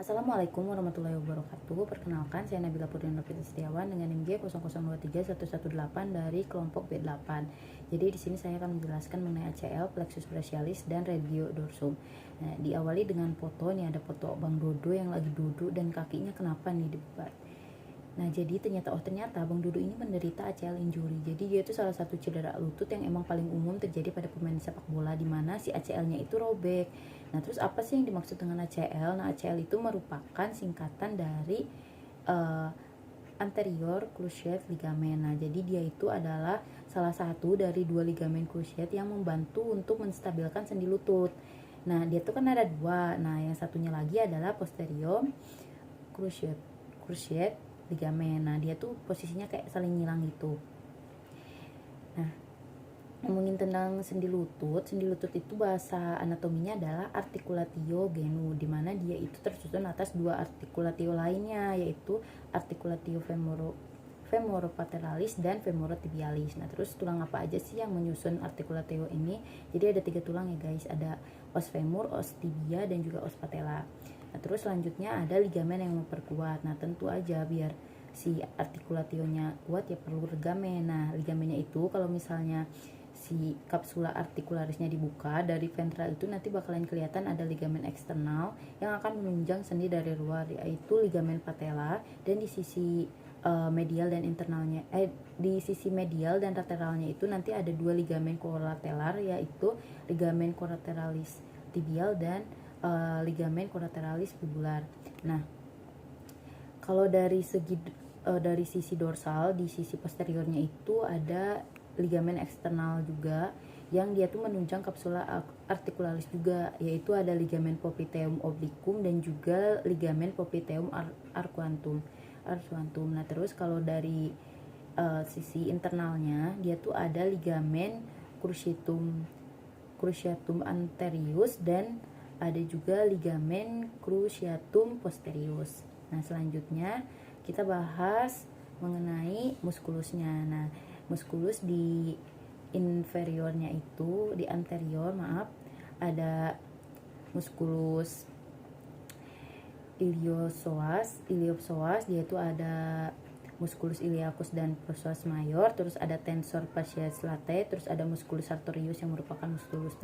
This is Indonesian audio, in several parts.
Assalamualaikum warahmatullahi wabarakatuh. Perkenalkan, saya Nabila Purniana Setiawan dengan NIM G00231118 dari kelompok B8. Jadi di sini saya akan menjelaskan mengenai ACL, plexus brachialis dan radio dorsum. Nah, diawali dengan foto. Ini ada foto Bang Dodo yang lagi duduk dan kakinya kenapa nih dibuat. Nah, jadi ternyata Bang Dodo ini menderita ACL injury. Jadi dia itu salah satu cedera lutut yang emang paling umum terjadi pada pemain sepak bola, di mana si ACL-nya itu robek. Nah, terus apa sih yang dimaksud dengan ACL? Nah, ACL itu merupakan singkatan dari anterior cruciate ligament. Nah, jadi dia itu adalah salah satu dari dua ligamen cruciate yang membantu untuk menstabilkan sendi lutut. Nah, dia tuh kan ada dua. Nah, yang satunya lagi adalah posterior cruciate ligamen. Nah, dia tuh posisinya kayak saling nyilang gitu. Nah, ngomongin tentang sendi lutut itu bahasa anatominya adalah articulatio genu, di mana dia itu tersusun atas dua articulatio lainnya, yaitu articulatio femoropatellaris dan femorotibialis. Nah, terus tulang apa aja sih yang menyusun articulatio ini? Jadi ada 3 tulang ya guys, ada os femur, os tibia, dan juga os patella. Nah, terus selanjutnya ada ligamen yang memperkuat. Nah, tentu aja biar si artikulationya kuat ya perlu ligamen. Nah, ligamennya itu kalau misalnya si kapsula artikularisnya dibuka dari ventral itu nanti bakalan kelihatan ada ligamen eksternal yang akan menunjang sendi dari luar, yaitu ligamen patella, dan di sisi medial dan internalnya di sisi medial dan lateralnya itu nanti ada dua ligamen kolatelar, yaitu ligamen colateralis tibial dan ligamen colateralis fibular. Nah, kalau dari sisi dorsal, di sisi posteriornya itu ada ligamen eksternal juga yang dia tuh menunjang kapsula articularis juga, yaitu ada ligamen popliteum obliquum dan juga ligamen popliteum arcuatum. Nah, terus kalau dari sisi internalnya dia tuh ada ligamen cruciatum anterius dan ada juga ligamen cruciatum posterius. Nah, selanjutnya kita bahas mengenai muskulusnya. Nah, muskulus di inferiornya itu, di anterior ada muskulus iliopsoas, dia itu ada musculus iliacus dan psoas major, terus ada tensor fascialis latae, terus ada musculus sartorius yang merupakan musculus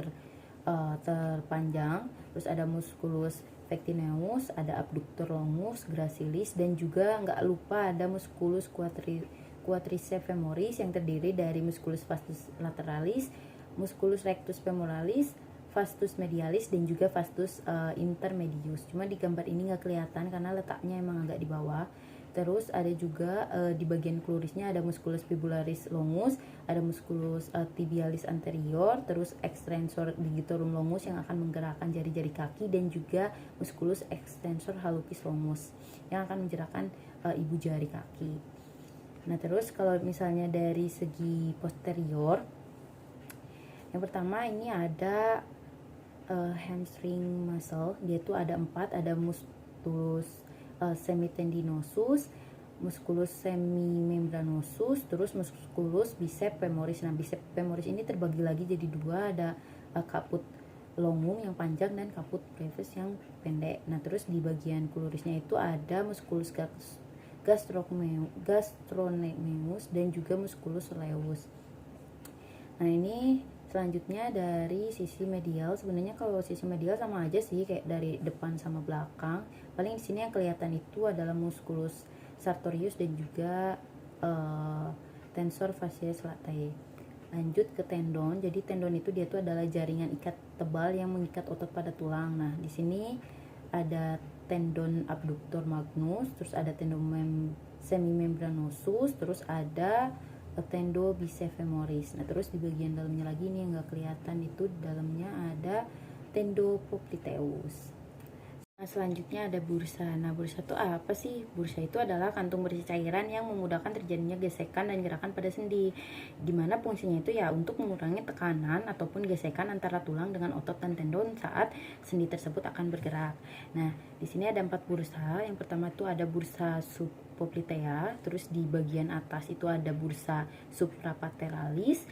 terpanjang, terus ada musculus pectineus, ada abductor longus, gracilis, dan juga nggak lupa ada musculus quadriceps femoris yang terdiri dari musculus vastus lateralis, musculus rectus femoralis, vastus medialis, dan juga vastus intermedius. Cuma di gambar ini nggak kelihatan karena letaknya emang agak di bawah. Terus ada juga di bagian klurisnya ada musculus fibularis longus, ada musculus tibialis anterior, terus extensor digitorum longus yang akan menggerakkan jari-jari kaki, dan juga musculus extensor hallucis longus yang akan menggerakkan ibu jari kaki. Nah, terus kalau misalnya dari segi posterior, yang pertama ini ada hamstring muscle, dia tuh ada 4, ada musculus semitendinosus, musculus semimembranosus, terus musculus bicep femoris. Nah, bicep femoris ini terbagi lagi jadi 2, ada caput longum yang panjang dan caput brevis yang pendek. Nah, terus di bagian klurisnya itu ada musculus gastrocnemius dan juga musculus soleus. Nah, ini selanjutnya dari sisi medial. Sebenarnya kalau sisi medial sama aja sih kayak dari depan sama belakang. Paling di sini yang kelihatan itu adalah musculus sartorius dan juga tensor fascialis latae. Lanjut ke tendon. Jadi tendon itu dia tuh adalah jaringan ikat tebal yang mengikat otot pada tulang. Nah, di sini ada tendon abductor magnus, terus ada tendon semimembranosus, terus ada tendo bicep femoris. Nah, terus di bagian dalamnya lagi nih yang nggak kelihatan itu di dalamnya ada tendo popliteus. Nah, selanjutnya ada bursa. Nah, bursa itu apa sih? Bursa itu adalah kantung berisi cairan yang memudahkan terjadinya gesekan dan gerakan pada sendi, dimana fungsinya itu ya untuk mengurangi tekanan ataupun gesekan antara tulang dengan otot dan tendon saat sendi tersebut akan bergerak. Nah, di sini ada 4 bursa. Yang pertama itu ada bursa subpoplitea, terus di bagian atas itu ada bursa suprapatellaris,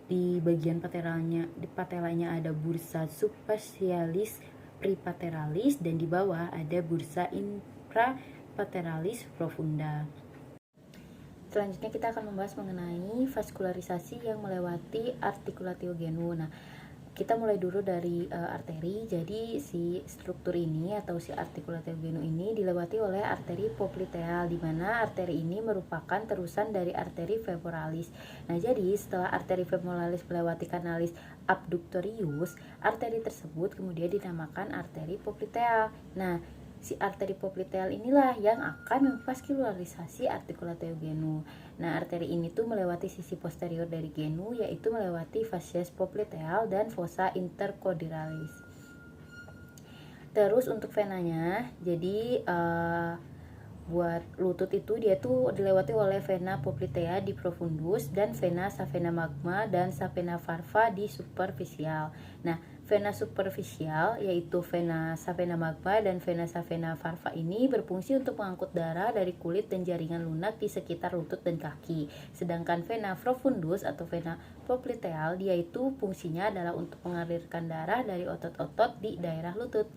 di bagian patellanya ada bursa subfacialis prepateralis, dan di bawah ada bursa infrapateralis profunda. Selanjutnya kita akan membahas mengenai vaskularisasi yang melewati articulatio genu. Nah, kita mulai dulu dari arteri. Jadi si struktur ini atau si articulatio genu ini dilewati oleh arteri popliteal, di mana arteri ini merupakan terusan dari arteri femoralis. Nah, jadi setelah arteri femoralis melewati kanalis abductorius, arteri tersebut kemudian dinamakan arteri popliteal. Nah, si arteri popliteal inilah yang akan memvaskularisasi articulatio genu. Nah, arteri ini tuh melewati sisi posterior dari genu, yaitu melewati fascies popliteal dan fossa intercondylales. Terus untuk venanya, jadi buat lutut itu dia tuh dilewati oleh vena poplitea di profundus dan vena savena magma dan savena farva di superficial. Nah, vena superficial yaitu vena savena magma dan vena savena farva ini berfungsi untuk mengangkut darah dari kulit dan jaringan lunak di sekitar lutut dan kaki. Sedangkan vena profundus atau vena popliteal dia itu fungsinya adalah untuk mengalirkan darah dari otot-otot di daerah lutut.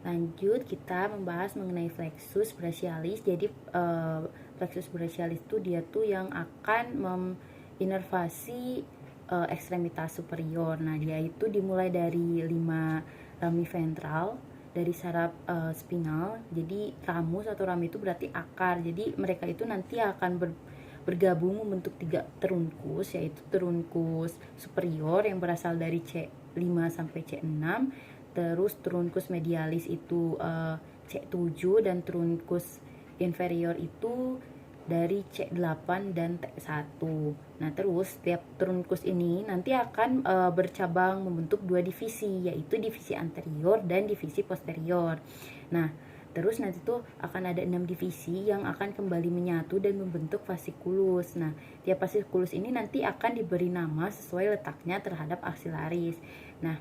Lanjut kita membahas mengenai flexus brachialis. Jadi flexus brachialis itu dia tuh yang akan menginervasi ekstremitas superior. Nah, dia itu dimulai dari 5 rami ventral dari saraf spinal. Jadi ramus atau rami itu berarti akar. Jadi mereka itu nanti akan bergabung membentuk 3 trunkus, yaitu trunkus superior yang berasal dari C5 sampai C6. Terus trunkus medialis itu C7 dan trunkus inferior itu dari C8 dan T1. Nah, terus setiap trunkus ini nanti akan bercabang membentuk 2 divisi, yaitu divisi anterior dan divisi posterior. Nah, terus nanti tuh akan ada 6 divisi yang akan kembali menyatu dan membentuk fasciculus. Nah, tiap fasciculus ini nanti akan diberi nama sesuai letaknya terhadap aksilaris. Nah,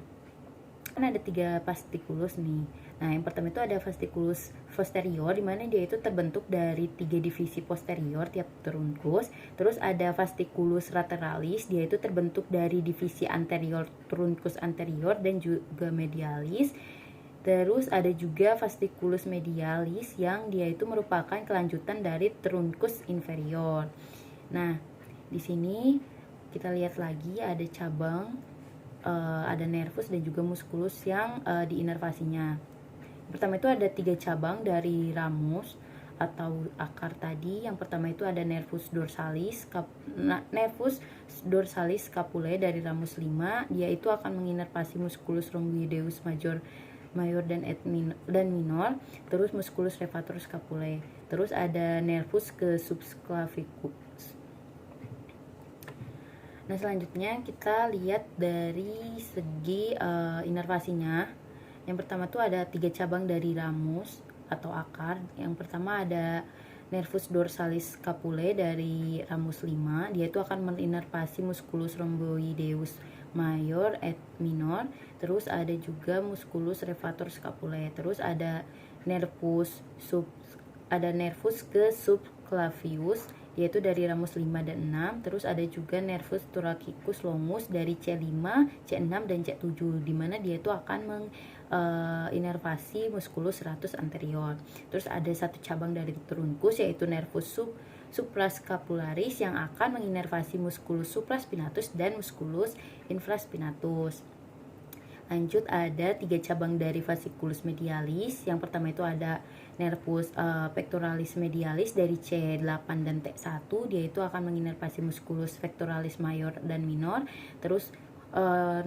kan ada 3 fasciculus nih. Nah, yang pertama itu ada fasciculus posterior, di mana dia itu terbentuk dari 3 divisi posterior tiap trunkus. Terus ada fasciculus lateralis, dia itu terbentuk dari divisi anterior, trunkus anterior dan juga medialis. Terus ada juga fasciculus medialis yang dia itu merupakan kelanjutan dari trunkus inferior. Nah, di sini kita lihat lagi ada cabang, ada nervus dan juga musculus yang diinervasinya. Pertama itu ada 3 cabang dari ramus atau akar tadi. Yang pertama itu ada nervus dorsalis scapulae dari ramus 5. Dia itu akan menginervasi musculus rhomboideus mayor dan minor. Terus musculus levator scapulae. Terus ada nervus ke subclavicus. Nah, selanjutnya kita lihat dari segi inervasinya. Yang pertama tuh ada 3 cabang dari ramus atau akar. Yang pertama ada nervus dorsalis scapulae dari ramus 5. Dia itu akan menginervasi musculus rhomboideus mayor et minor. Terus ada juga musculus levator scapulae. Terus ada nervus ke subclavius, yaitu dari ramus 5 dan 6. Terus ada juga nervus thoracicus longus dari C5, C6 dan C7, di mana dia itu akan menginervasi musculus serratus anterior. Terus ada 1 cabang dari trunkus, yaitu nervus suprascapularis yang akan menginervasi musculus supraspinatus dan musculus infraspinatus. Lanjut ada 3 cabang dari fasciculus medialis. Yang pertama itu ada nervus pectoralis medialis dari C8 dan T1. Dia itu akan menginervasi musculus pectoralis mayor dan minor. Terus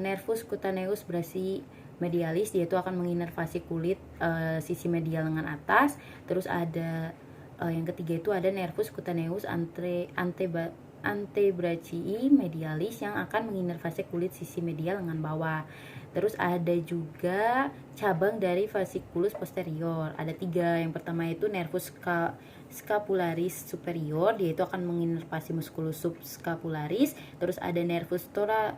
nervus cutaneus brachymedialis, dia itu akan menginervasi kulit sisi medial lengan atas. Terus ada yang ketiga itu ada nervus cutaneus antebrachii medialis yang akan menginervasi kulit sisi medial lengan bawah. Terus ada juga cabang dari fasciculus posterior. Ada 3. Yang pertama itu nervus scapularis superior, dia itu akan menginervasi musculus subscapularis. Terus ada nervus tora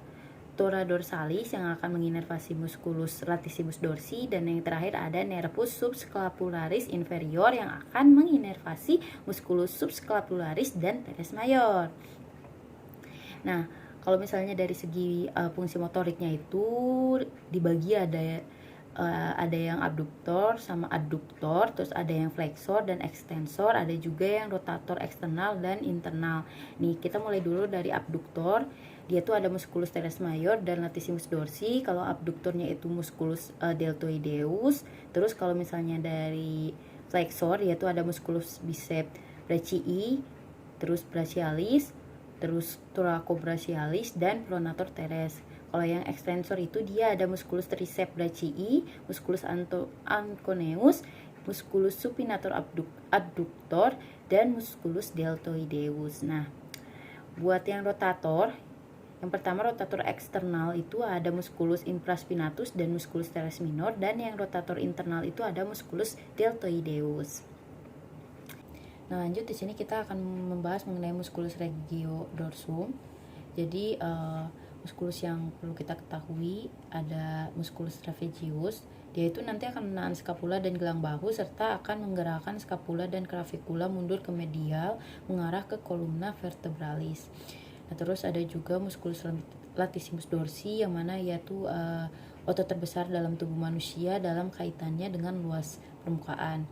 dorsalis yang akan menginervasi musculus latissimus dorsi. Dan yang terakhir ada nervus subscapularis inferior yang akan menginervasi musculus subscapularis dan teres mayor. Nah, Kalau misalnya dari segi fungsi motoriknya itu dibagi ada yang abduktor sama adduktor, terus ada yang flexor dan ekstensor, ada juga yang rotator eksternal dan internal. Nih, kita mulai dulu dari abduktor. Dia tuh ada musculus teres major dan latissimus dorsi. Kalau abduktornya itu musculus deltoideus. Terus kalau misalnya dari flexor, dia tuh ada musculus bicep brachii, terus brachialis, terus thoracobrachialis dan pronator teres. Kalau yang ekstensor itu dia ada musculus triceps brachii, musculus anconeus, musculus supinator adductor, dan musculus deltoideus. Nah, buat yang rotator, yang pertama rotator eksternal itu ada musculus infraspinatus dan musculus teres minor, dan yang rotator internal itu ada musculus deltoideus. Nah, lanjut di sini kita akan membahas mengenai musculus regiodorsum. Jadi musculus yang perlu kita ketahui ada musculus trapezius. Dia itu nanti akan menahan skapula dan gelang bahu serta akan menggerakkan skapula dan clavicula mundur ke medial mengarah ke columna vertebralis. Nah, terus ada juga musculus latissimus dorsi yang mana yaitu otot terbesar dalam tubuh manusia dalam kaitannya dengan luas permukaan.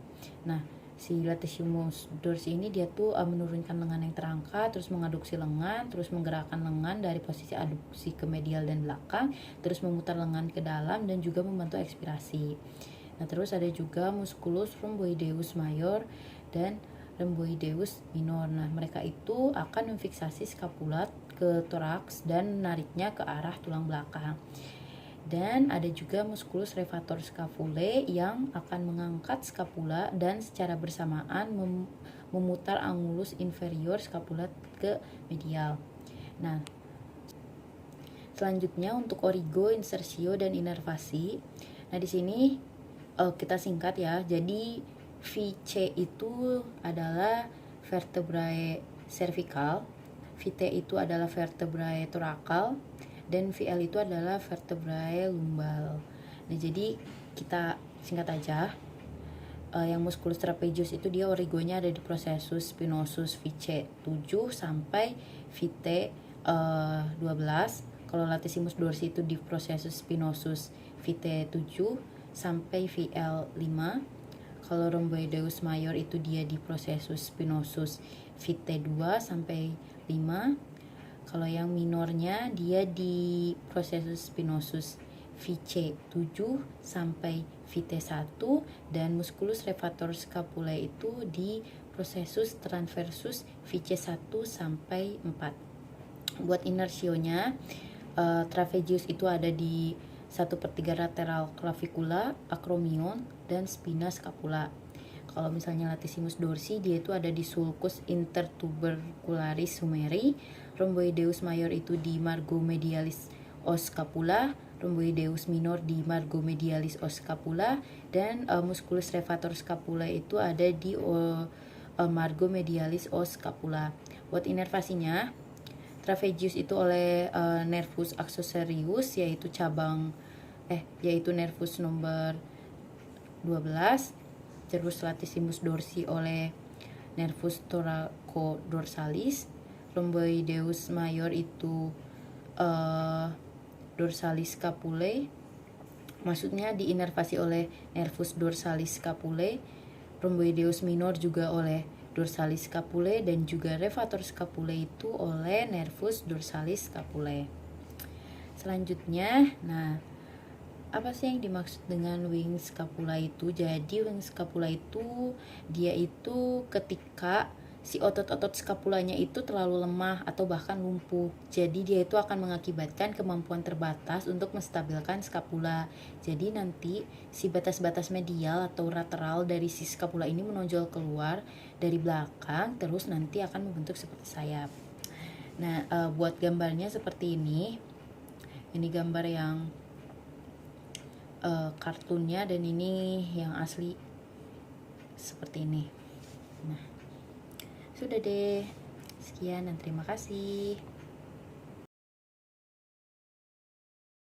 Nah, si latissimus dorsi ini dia tuh menurunkan lengan yang terangkat, terus mengaduksi lengan, terus menggerakkan lengan dari posisi aduksi ke medial dan belakang, terus memutar lengan ke dalam dan juga membantu ekspirasi. Nah, terus ada juga musculus rhomboideus major dan rhomboideus minor. Nah, mereka itu akan memfiksasi skapula ke toraks dan menariknya ke arah tulang belakang. Dan ada juga musculus levator scapulae yang akan mengangkat skapula dan secara bersamaan memutar angulus inferior skapula ke medial. Nah, selanjutnya untuk origo, insersio, dan inervasi. Nah, di sini kita singkat ya. Jadi VC itu adalah vertebrae cervical, VT itu adalah vertebrae thoracal, dan VL itu adalah vertebrae lumbal. Nah, jadi kita singkat aja. Yang musculus trapezius itu dia origonya ada di processus spinosus VC 7 sampai VT 12. Kalau latissimus dorsi itu di processus spinosus VT 7 sampai VL 5. Kalau rhomboideus major itu dia di processus spinosus VT 2 sampai 5. Kalau yang minornya dia di processus spinosus VC 7 sampai VT 1, dan musculus levator scapulae itu di processus transversus VC 1 sampai 4. Buat inersionya, trapezius itu ada di 1/3 lateral clavicula, acromion, dan spina scapula. Kalau misalnya latissimus dorsi, dia itu ada di sulcus intertubercularis sumeri. Rhomboideus major itu di margo medialis os scapula, rhomboideus minor di margo medialis os scapula, dan musculus levator scapulae itu ada di margo medialis os scapula. Buat inervasinya, trapezius itu oleh nervus accessorius yaitu nervus nomor 12. Terus latissimus dorsi oleh nervus thoraco-dorsalis. Rhomboideus major itu dorsalis scapulae, maksudnya diinervasi oleh nervus dorsalis scapulae. Rhomboideus minor juga oleh dorsalis scapulae, dan juga levator scapulae itu oleh nervus dorsalis scapulae. Selanjutnya, nah, apa sih yang dimaksud dengan wing scapula itu? Jadi wing scapula itu dia itu ketika si otot-otot skapulanya itu terlalu lemah atau bahkan lumpuh. Jadi dia itu akan mengakibatkan kemampuan terbatas untuk menstabilkan skapula. Jadi nanti si batas-batas medial atau lateral dari si skapula ini menonjol keluar dari belakang, terus nanti akan membentuk seperti sayap. Nah, buat gambarnya seperti ini. Ini gambar yang kartunnya, dan ini yang asli seperti ini. Nah, sudah deh, sekian dan terima kasih.